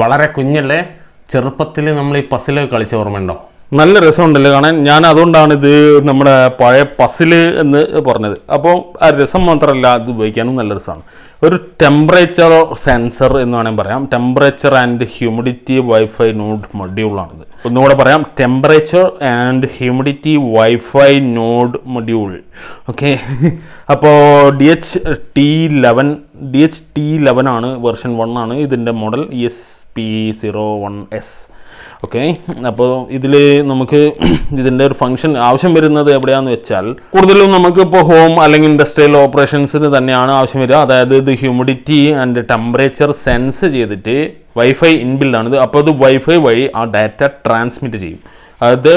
വളരെ കുഞ്ഞല്ലേ, ചെറുപ്പത്തിൽ നമ്മൾ ഈ പസിലൊക്കെ കളിച്ച ഓർമ്മയുണ്ടോ? നല്ല രസമുണ്ടല്ലോ കാണാൻ. ഞാൻ അതുകൊണ്ടാണ് ഇത് നമ്മുടെ പഴയ പസില് എന്ന് പറഞ്ഞത്. അപ്പോൾ ആ രസം മാത്രമല്ല, അത് ഉപയോഗിക്കാനും നല്ല രസമാണ്. ഒരു ടെമ്പറേച്ചർ സെൻസർ എന്ന് വേണമെങ്കിൽ പറയാം. Temperature and humidity wifi node മൊഡ്യൂളാണിത്. ഒന്നുകൂടെ പറയാം, temperature and humidity wifi node module. Okay, അപ്പോൾ DHT11 ആണ്, വെർഷൻ 1 ആണ് ഇതിൻ്റെ മോഡൽ, ESP01S. ഓക്കെ, അപ്പോൾ ഇതിൽ നമുക്ക് ഇതിൻ്റെ ഒരു ഫംഗ്ഷൻ ആവശ്യം വരുന്നത് എവിടെയാണെന്ന് വെച്ചാൽ, കൂടുതലും നമുക്ക് ഇപ്പോൾ ഹോം അല്ലെങ്കിൽ ഇൻഡസ്ട്രിയൽ ഓപ്പറേഷൻസിന് തന്നെയാണ് ആവശ്യം വരിക. അതായത് ഇത് ഹ്യൂമിഡിറ്റി ആൻഡ് ടെമ്പറേച്ചർ സെൻസ് ചെയ്തിട്ട് വൈഫൈ ഇൻബിൽഡാണിത്. അപ്പോൾ അത് വൈഫൈ വഴി ആ ഡാറ്റ ട്രാൻസ്മിറ്റ് ചെയ്യും. അത്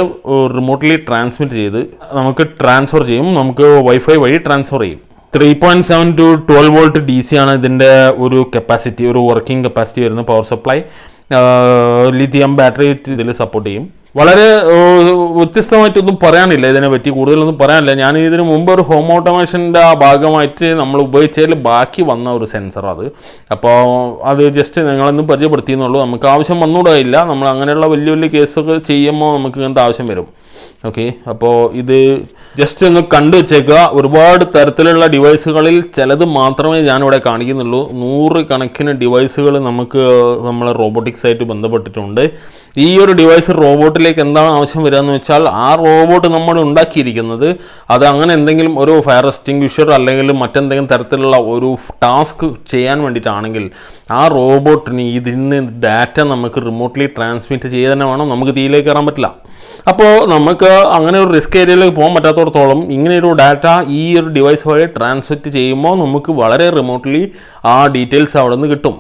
റിമോട്ട്ലി ട്രാൻസ്മിറ്റ് ചെയ്ത് നമുക്ക് ട്രാൻസ്ഫർ ചെയ്യും, നമുക്ക് വൈഫൈ വഴി ട്രാൻസ്ഫർ ചെയ്യും. 3.7 to 12 volt DC ആണ് ഇതിൻ്റെ ഒരു കപ്പാസിറ്റി, ഒരു വർക്കിംഗ് കപ്പാസിറ്റി വരുന്ന പവർ സപ്ലൈ. ലിഥിയം ബാറ്ററി ഇതിൽ സപ്പോർട്ട് ചെയ്യും. വളരെ വ്യത്യസ്തമായിട്ടൊന്നും പറയാനില്ല ഇതിനെ പറ്റി, കൂടുതലൊന്നും പറയാനില്ല. ഞാൻ ഇതിന് മുമ്പ് ഒരു ഹോം ഓട്ടോമേഷൻ്റെ ഭാഗമായിട്ട് നമ്മൾ ഉപയോഗിച്ചതിൽ ബാക്കി വന്ന ഒരു സെൻസർ അത്. അപ്പോൾ അത് ജസ്റ്റ് നിങ്ങളൊന്നും പരിചയപ്പെടുത്തിയെന്നുള്ളൂ. നമുക്ക് ആവശ്യം വന്നുകൂടായില്ല. നമ്മൾ അങ്ങനെയുള്ള വലിയ വലിയ കേസൊക്കെ ചെയ്യുമ്പോൾ നമുക്ക് ഇങ്ങനത്തെ ആവശ്യം വരും. ഓക്കെ, അപ്പോൾ ഇത് ജസ്റ്റ് ഒന്ന് കണ്ടു വെച്ചേക്കുക. ഒരുപാട് തരത്തിലുള്ള ഡിവൈസുകളിൽ ചിലത് മാത്രമേ ഞാനിവിടെ കാണിക്കുന്നുള്ളൂ. 100 കണക്കിന് ഡിവൈസുകൾ നമുക്ക് നമ്മളെ റോബോട്ടിക്സ് ആയിട്ട് ബന്ധപ്പെട്ടിട്ടുണ്ട്. ഈ ഒരു ഡിവൈസ് റോബോട്ടിലേക്ക് എന്താണ് ആവശ്യം വരിക എന്ന് വെച്ചാൽ, ആ റോബോട്ട് നമ്മൾ ഉണ്ടാക്കിയിരിക്കുന്നത് അത് അങ്ങനെ എന്തെങ്കിലും ഒരു ഫയർ എക്സ്റ്റിംഗ്വിഷർ അല്ലെങ്കിൽ മറ്റെന്തെങ്കിലും തരത്തിലുള്ള ഒരു ടാസ്ക് ചെയ്യാൻ വേണ്ടിയിട്ടാണെങ്കിൽ ആ റോബോട്ടിന് ഇതിന് ഡാറ്റ നമുക്ക് റിമോട്ട്ലി ട്രാൻസ്മിറ്റ് ചെയ്ത് തന്നെ വേണം. നമുക്ക് തീയിലേക്ക് കയറാൻ പറ്റില്ല. അപ്പോൾ നമുക്ക് അങ്ങനെ ഒരു റിസ്ക് ഏരിയയിലേക്ക് പോകാൻ പറ്റാത്തടത്തോളം ഇങ്ങനെ ഒരു ഡാറ്റ ഈ ഒരു ഡിവൈസ് വഴി ട്രാൻസ്മിറ്റ് ചെയ്യുമ്പോൾ നമുക്ക് വളരെ റിമോട്ട്ലി ആ ഡീറ്റെയിൽസ് അവിടെ നിന്ന് കിട്ടും.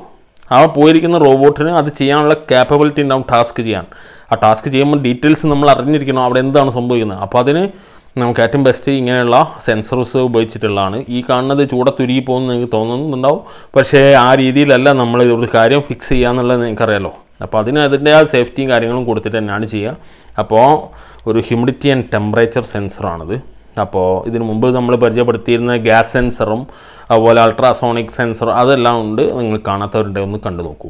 ആ പോയിരിക്കുന്ന റോബോട്ടിന് അത് ചെയ്യാനുള്ള ക്യാപ്പബിലിറ്റി ഉണ്ടാവും ടാസ്ക് ചെയ്യാൻ. ആ ടാസ്ക് ചെയ്യുമ്പോൾ ഡീറ്റെയിൽസ് നമ്മൾ അറിഞ്ഞിരിക്കണം അവിടെ എന്താണ് സംഭവിക്കുന്നത്. അപ്പോൾ അതിന് നമുക്ക് ഏറ്റവും ബെസ്റ്റ് ഇങ്ങനെയുള്ള സെൻസർസ് ഉപയോഗിച്ചിട്ടുള്ളതാണ്. ഈ കാണുന്നത് ചൂടത്തുരുകി പോകുമെന്ന് നിങ്ങൾക്ക് തോന്നുന്നുണ്ടാവും, പക്ഷേ ആ രീതിയിലല്ല നമ്മൾ ഒരു കാര്യം ഫിക്സ് ചെയ്യുക എന്നുള്ളത് നിങ്ങൾക്കറിയാലോ. അപ്പോൾ അതിൻ്റെ ആ സേഫ്റ്റിയും കാര്യങ്ങളും കൊടുത്തിട്ട് തന്നെയാണ് ചെയ്യുക. അപ്പോൾ ഒരു ഹ്യൂമിഡിറ്റി ആൻഡ് ടെമ്പറേച്ചർ സെൻസറാണിത്. അപ്പോൾ ഇതിനു മുമ്പ് നമ്മൾ പരിചയപ്പെടുത്തിയിരുന്ന ഗ്യാസ് സെൻസറും അതുപോലെ അൾട്രാസോണിക് സെൻസർ അതെല്ലാം ഉണ്ട്. നിങ്ങൾ കാണാത്തവരുണ്ടെങ്കിൽ ഒന്ന് കണ്ടു നോക്കൂ.